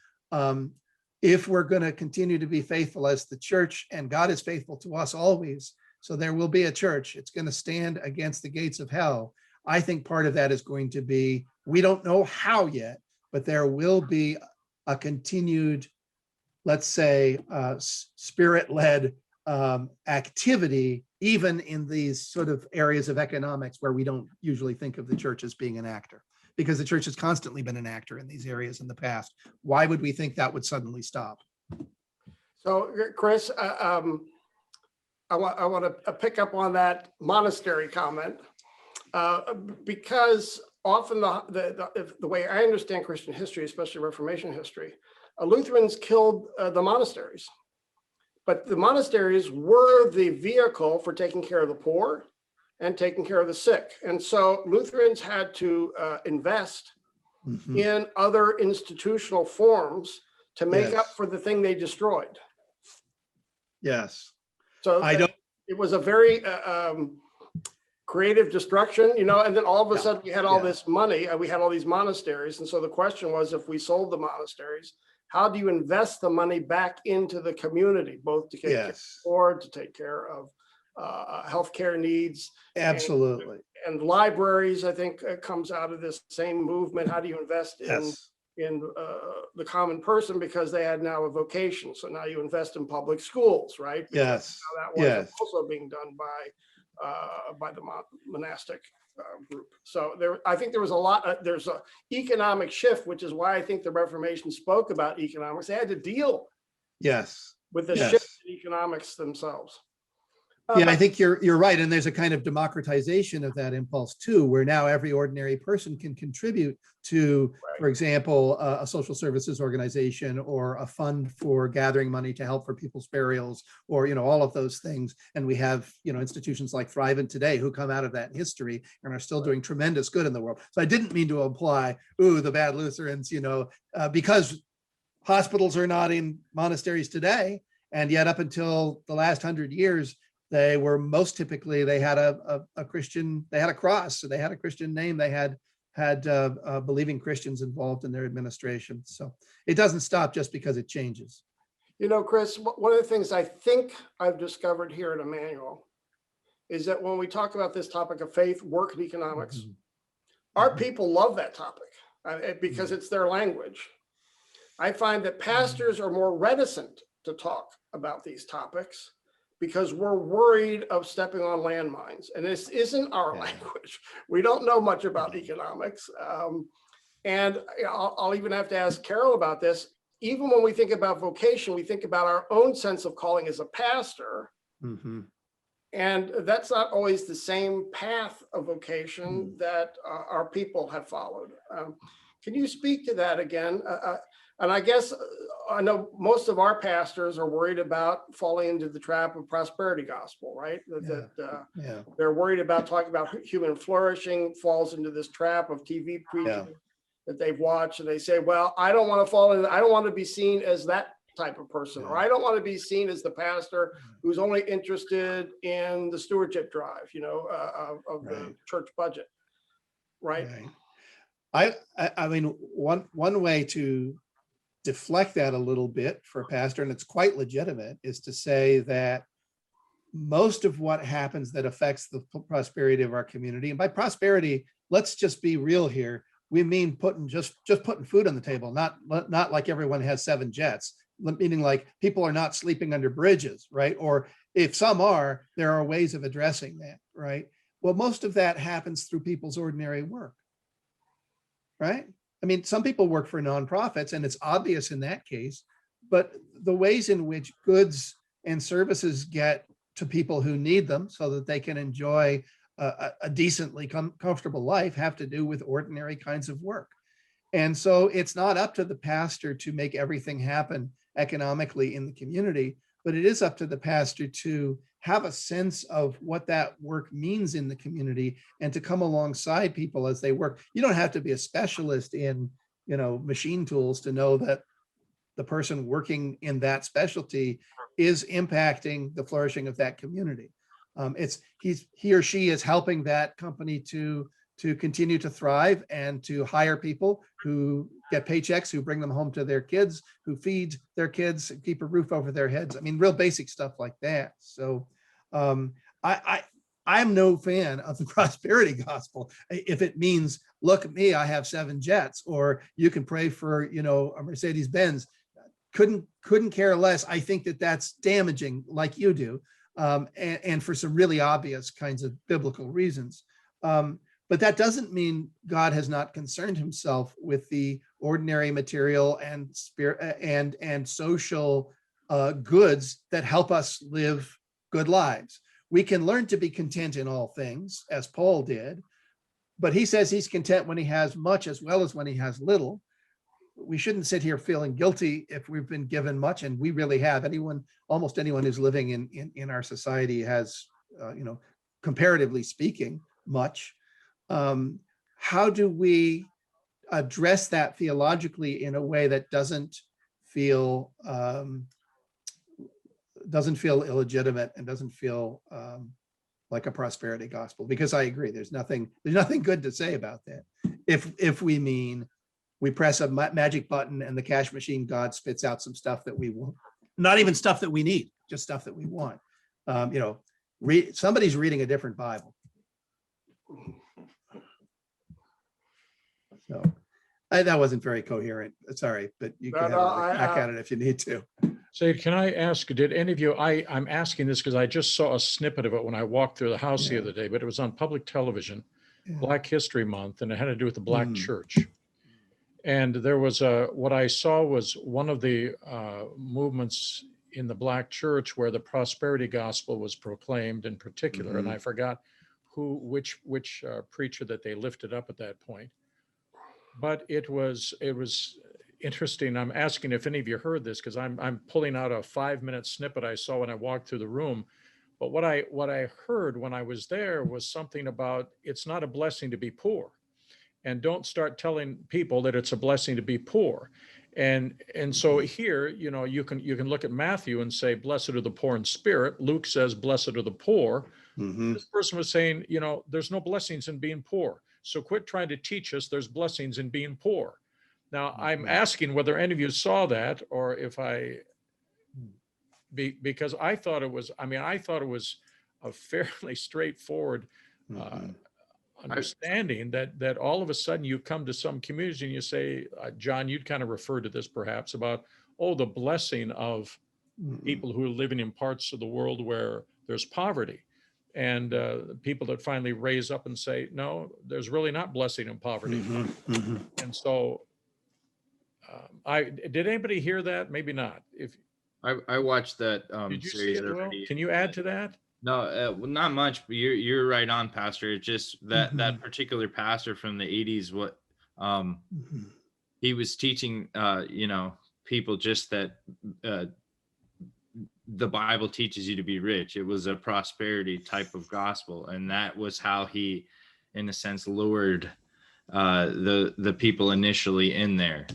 If we're going to continue to be faithful as the church, and God is faithful to us always, so there will be a church, it's going to stand against the gates of hell. I think part of that is going to be, we don't know how yet, but there will be a continued, let's say, spirit-led activity, even in these sort of areas of economics where we don't usually think of the church as being an actor, because the church has constantly been an actor in these areas in the past. Why would we think that would suddenly stop? So, Chris, I want to pick up on that monastery comment, because often the way I understand Christian history, especially Reformation history, Lutherans killed the monasteries. But the monasteries were the vehicle for taking care of the poor and taking care of the sick. And so Lutherans had to invest in other institutional forms to make up for the thing they destroyed. Yes. So it was a very creative destruction, and then all of a sudden we had all this money and we had all these monasteries. And so the question was, if we sold the monasteries, how do you invest the money back into the community, both to take care of the poor, to take care of healthcare needs? Absolutely. And libraries, I think, comes out of this same movement. How do you invest in the common person, because they had now a vocation? So now you invest in public schools, right? Because that was also being done by the monastic group. So I think there was there's an economic shift, which is why I think the Reformation spoke about economics. They had to deal with the shift in economics themselves. I think you're right. And there's a kind of democratization of that impulse too, where now every ordinary person can contribute to, for example, a social services organization or a fund for gathering money to help for people's burials, or, all of those things. And we have, institutions like Thrivent today who come out of that history and are still doing tremendous good in the world. So I didn't mean to imply, the bad Lutherans, because hospitals are not in monasteries today. And yet up until the last 100 years, they were most typically, they had a Christian, they had a cross, so they had a Christian name, they had believing Christians involved in their administration. So it doesn't stop just because it changes. Chris, one of the things I think I've discovered here at Emmanuel is that when we talk about this topic of faith, work, and economics, our people love that topic because it's their language. I find that pastors are more reticent to talk about these topics because we're worried of stepping on landmines. And this isn't our language. We don't know much about economics. And I'll even have to ask Carol about this. even when we think about vocation, we think about our own sense of calling as a pastor. Mm-hmm. And that's not always the same path of vocation that our people have followed. Can you speak to that again? And I guess I know most of our pastors are worried about falling into the trap of prosperity gospel, right? Yeah. They're worried about talking about human flourishing, falls into this trap of TV preaching that they've watched, and they say, well, I don't want to fall into, I don't want to be seen as that type of person, or I don't want to be seen as the pastor who's only interested in the stewardship drive, of the church budget, right? I mean, one way to deflect that a little bit for a pastor, and it's quite legitimate, is to say that most of what happens that affects the prosperity of our community, and by prosperity, let's just be real here, we mean putting just putting food on the table, not like everyone has 7 jets, meaning like people are not sleeping under bridges, right? Or if some are, there are ways of addressing that, right? Well, most of that happens through people's ordinary work, right? I mean, some people work for nonprofits, and it's obvious in that case, but the ways in which goods and services get to people who need them so that they can enjoy a decently comfortable life have to do with ordinary kinds of work. And so it's not up to the pastor to make everything happen economically in the community, but it is up to the pastor to have a sense of what that work means in the community and to come alongside people as they work. You don't have to be a specialist in, machine tools to know that the person working in that specialty is impacting the flourishing of that community. He or she is helping that company to continue to thrive and to hire people who get paychecks, who bring them home to their kids, who feed their kids, keep a roof over their heads. I mean, real basic stuff like that. So I'm no fan of the prosperity gospel. If it means, look at me, I have 7 jets, or you can pray for, a Mercedes Benz, couldn't care less. I think that that's damaging, like you do. And for some really obvious kinds of biblical reasons. But that doesn't mean God has not concerned himself with the ordinary material and spirit and social goods that help us live good lives. We can learn to be content in all things, as Paul did, but he says he's content when he has much as well as when he has little. We shouldn't sit here feeling guilty if we've been given much, and we really have. Almost anyone who's living in our society has, comparatively speaking, much. How do we address that theologically in a way that doesn't feel illegitimate and doesn't feel like a prosperity gospel? Because I agree, there's nothing good to say about that. If we mean we press a magic button and the cash machine God spits out some stuff that we want, not even stuff that we need, just stuff that we want. Somebody's reading a different Bible. So that wasn't very coherent. Sorry, but you can have a crack at it if you need to. So can I ask, did any of you, I'm asking this because I just saw a snippet of it when I walked through the house the other day, but it was on public television, Black History Month, and it had to do with the Black church. And there was what I saw was one of the movements in the Black church where the prosperity gospel was proclaimed in particular. And I forgot which preacher that they lifted up at that point. But it was interesting. I'm asking if any of you heard this, because I'm pulling out a 5-minute snippet I saw when I walked through the room. But what I heard when I was there was something about it's not a blessing to be poor. And don't start telling people that it's a blessing to be poor. And so here, you can look at Matthew and say, blessed are the poor in spirit. Luke says, blessed are the poor. This person was saying, there's no blessings in being poor. So quit trying to teach us there's blessings in being poor. Now, I'm asking whether any of you saw that, or if because I thought it was a fairly straightforward understanding that all of a sudden you come to some communities and you say, John, you'd kind of refer to this perhaps about, the blessing of people who are living in parts of the world where there's poverty, and people that finally raise up and say, no, there's really not blessing in poverty. And so did anybody hear that? Maybe not. If I watched that did you see series it, Will? already. Can you add to that? No, well, not much, but you're right on, Pastor. It's just that Mhm. that particular pastor from the 80s, what Mhm. he was teaching, people just that the Bible teaches you to be rich. It was a prosperity type of gospel, and that was how he, in a sense, lured the people initially in there.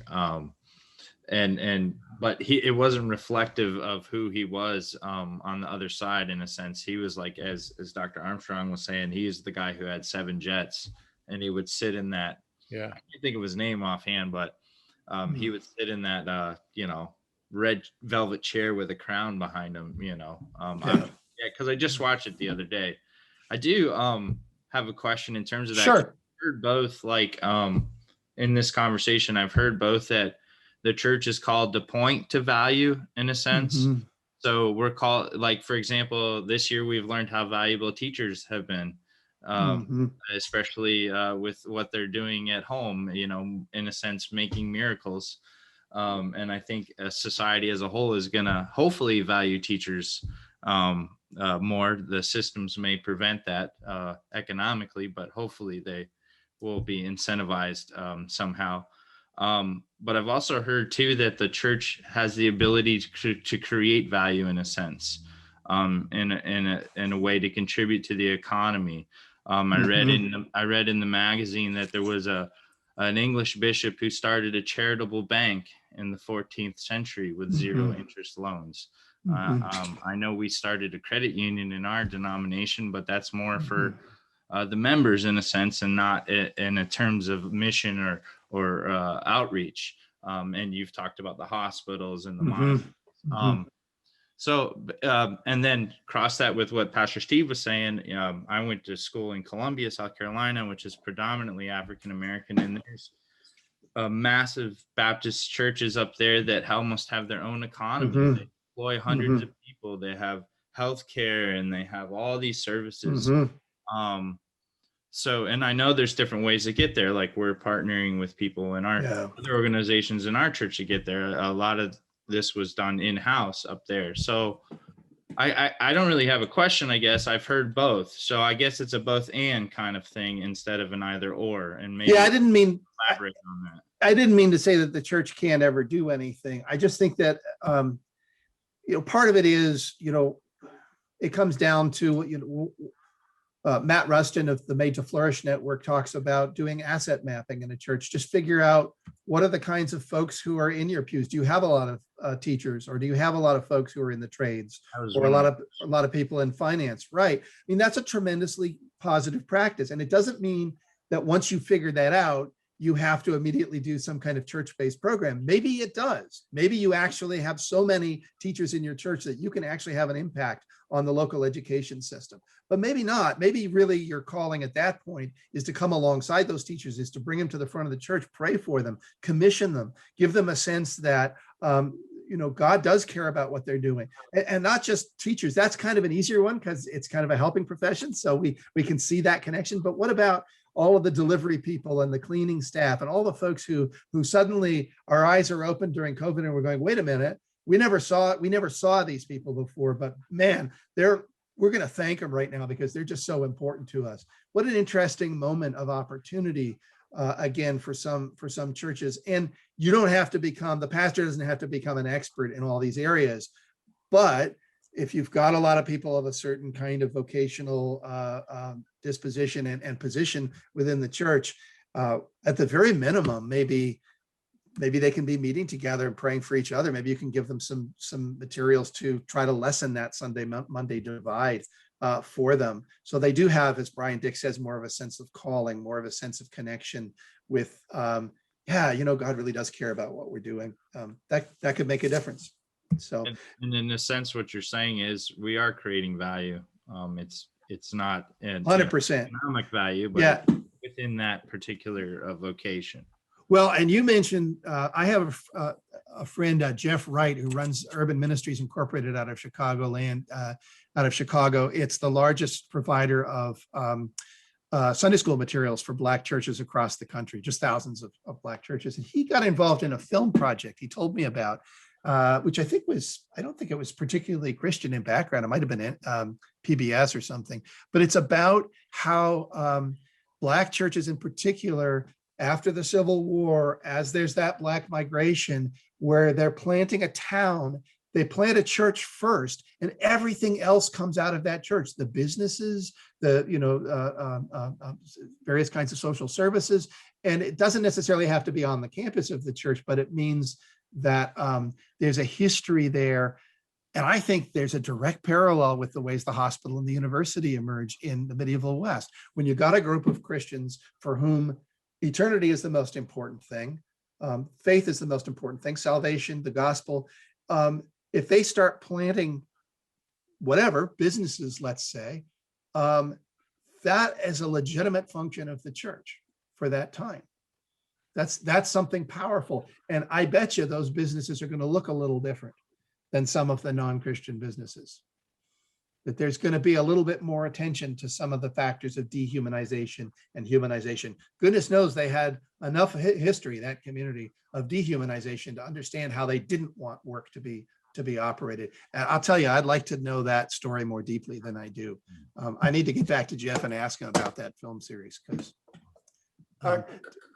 But it wasn't reflective of who he was on the other side. In a sense, he was like, as Dr. Armstrong was saying, he is the guy who had 7 jets, and he would sit in that. Yeah. I can't think of his name offhand, but he would sit in that red velvet chair with a crown behind him. Because I just watched it the other day. I do have a question in terms of that. Sure. I've heard both, in this conversation, I've heard both that the church is called to point to value in a sense. Mhm. So we're called, for example, this year we've learned how valuable teachers have been, especially with what they're doing at home, in a sense, making miracles. And I think society as a whole is going to hopefully value teachers more. The systems may prevent that economically, but hopefully they will be incentivized somehow. But I've also heard too that the church has the ability to create value in a sense, in a way to contribute to the economy. I read in the magazine that there was an English bishop who started a charitable bank in the 14th century with zero interest loans. I know we started a credit union in our denomination, but that's more for the members in a sense, and not in a terms of mission or outreach. And you've talked about the hospitals and the monasteries. And then cross that with what Pastor Steve was saying. I went to school in Columbia, South Carolina, which is predominantly African American, and there's massive Baptist churches up there that almost have their own economy. They employ hundreds of people. They have healthcare, and they have all these services. So, and I know there's different ways to get there. Like, we're partnering with people in our other organizations in our church to get there. A lot of this was done in-house up there. So I don't really have a question, I guess. I've heard both. So I guess it's a both and kind of thing instead of an either or. And maybe I didn't mean elaborate on that. I didn't mean to say that the church can't ever do anything. I just think that part of it is, it comes down to, Matt Rustin of the Made to Flourish Network talks about doing asset mapping in a church. Just figure out what are the kinds of folks who are in your pews. Do you have a lot of teachers, or do you have a lot of folks who are in the trades, or a lot of people in finance? Right. I mean, that's a tremendously positive practice, and it doesn't mean that once you figure that out, you have to immediately do some kind of church-based program. Maybe it does. Maybe you actually have so many teachers in your church that you can actually have an impact on the local education system. But maybe not. Maybe really your calling at that point is to come alongside those teachers, is to bring them to the front of the church, pray for them, commission them, give them a sense that God does care about what they're doing. And not just teachers. That's kind of an easier one because it's kind of a helping profession. So we can see that connection. But what about all of the delivery people and the cleaning staff and all the folks who suddenly our eyes are open during COVID and we're going, wait a minute, we never saw these people before, but man, we're going to thank them right now because they're just so important to us. What an interesting moment of opportunity, again, for some churches. And you don't have to the pastor doesn't have to become an expert in all these areas, but if you've got a lot of people of a certain kind of vocational disposition and position within the church, at the very minimum, maybe they can be meeting together and praying for each other. Maybe you can give them some materials to try to lessen that Sunday, Monday divide for them. So they do have, as Brian Dick says, more of a sense of calling, more of a sense of connection with, God really does care about what we're doing. That could make a difference. So, and in a sense, what you're saying is we are creating value. It's not 100% economic value, but within that particular vocation. Well, and you mentioned, I have a friend, Jeff Wright, who runs Urban Ministries Incorporated out of Chicago. It's the largest provider of Sunday school materials for Black churches across the country, just thousands of Black churches. And he got involved in a film project he told me about, which I don't think it was particularly Christian in background. It might have been PBS or something, but it's about how Black churches in particular, after the Civil War, as there's that Black migration, where they're planting a town, they plant a church first, and everything else comes out of that church. The businesses, the various kinds of social services, and it doesn't necessarily have to be on the campus of the church, but it means that there's a history there. And I think there's a direct parallel with the ways the hospital and the university emerge in the medieval West. When you got a group of Christians for whom eternity is the most important thing, faith is the most important thing, salvation, the gospel. If they start planting whatever, businesses, let's say, that is a legitimate function of the church for that time. That's something powerful. And I bet you those businesses are going to look a little different than some of the non-Christian businesses. That there's going to be a little bit more attention to some of the factors of dehumanization and humanization. Goodness knows they had enough history, that community, of dehumanization to understand how they didn't want work to be operated. And I'll tell you, I'd like to know that story more deeply than I do. I need to get back to Jeff and ask him about that film series, because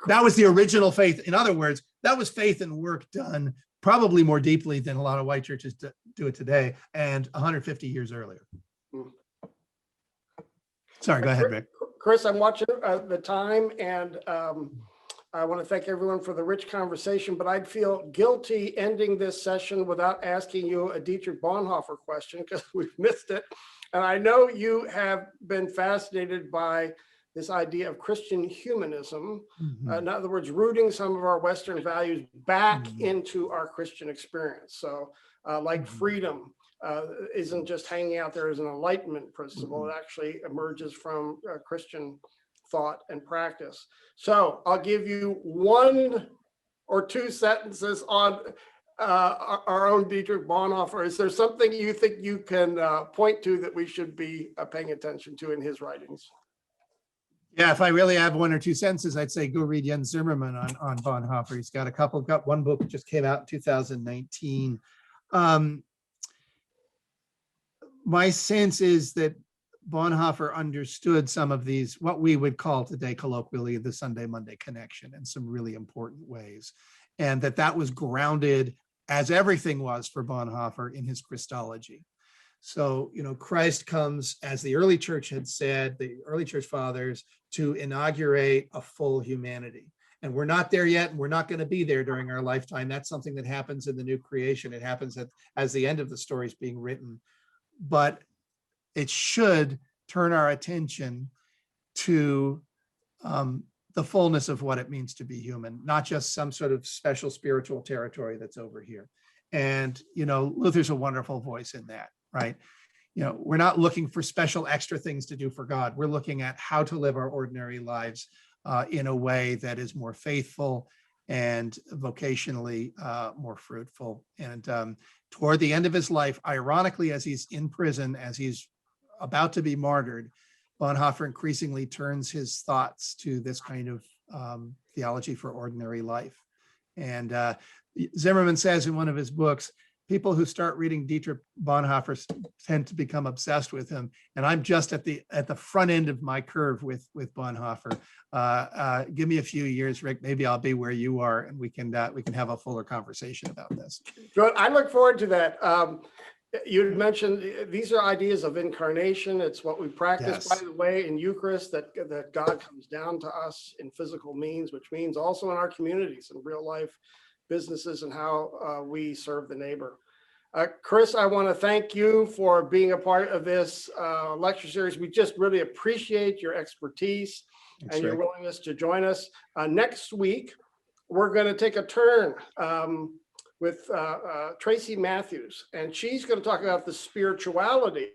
that was the original faith. In other words, that was faith and work done probably more deeply than a lot of white churches do it today, and 150 years earlier. Sorry, go ahead, Rick. Chris, I'm watching the time, and I want to thank everyone for the rich conversation, but I'd feel guilty ending this session without asking you a Dietrich Bonhoeffer question, because we've missed it. And I know you have been fascinated by this idea of Christian humanism. In other words, rooting some of our Western values back into our Christian experience. So like freedom isn't just hanging out there as an enlightenment principle. It actually emerges from Christian thought and practice. So I'll give you 1 or 2 sentences on our own Dietrich Bonhoeffer. Is there something you think you can point to that we should be paying attention to in his writings? Yeah, if I really have 1 or 2 sentences, I'd say go read Jens Zimmerman on Bonhoeffer. He's got one book that just came out in 2019. My sense is that Bonhoeffer understood some of these, what we would call today colloquially the Sunday-Monday connection, in some really important ways. And that was grounded, as everything was for Bonhoeffer, in his Christology. So, Christ comes, as the early church had said, the early church fathers, to inaugurate a full humanity. And we're not there yet, and we're not going to be there during our lifetime. That's something that happens in the new creation. It happens as the end of the story is being written. But it should turn our attention to the fullness of what it means to be human, not just some sort of special spiritual territory that's over here. And, Luther's a wonderful voice in that, right? We're not looking for special extra things to do for God. We're looking at how to live our ordinary lives in a way that is more faithful and vocationally more fruitful. And toward the end of his life, ironically, as he's in prison, as he's about to be martyred, Bonhoeffer increasingly turns his thoughts to this kind of theology for ordinary life. And Zimmerman says in one of his books, people who start reading Dietrich Bonhoeffer tend to become obsessed with him. And I'm just at the front end of my curve with Bonhoeffer. Give me a few years, Rick. Maybe I'll be where you are, and we can have a fuller conversation about this. Good. I look forward to that. You mentioned these are ideas of incarnation. It's what we practice, by the way, in Eucharist, that God comes down to us in physical means, which means also in our communities, in real life businesses, and how we serve the neighbor. Chris, I want to thank you for being a part of this lecture series. We just really appreciate your expertise and your willingness to join us. Next week, we're going to take a turn with Tracy Matthews, and she's going to talk about the spirituality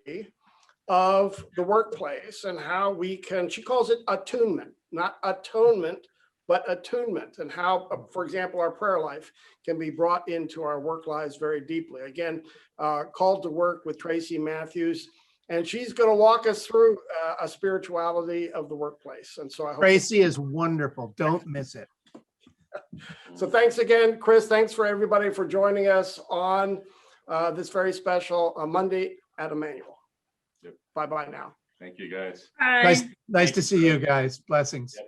of the workplace and how we can, she calls it attunement, not atonement, but attunement, and how, for example, our prayer life can be brought into our work lives very deeply. Again, Called to Work with Tracy Matthews. And she's going to walk us through a spirituality of the workplace. And so I hope. Tracy is wonderful. Don't miss it. So thanks again, Chris. Thanks for everybody for joining us on this very special Monday at Emmanuel. Yep. Bye-bye now. Thank you, guys. Nice to see you guys. Blessings. Yep.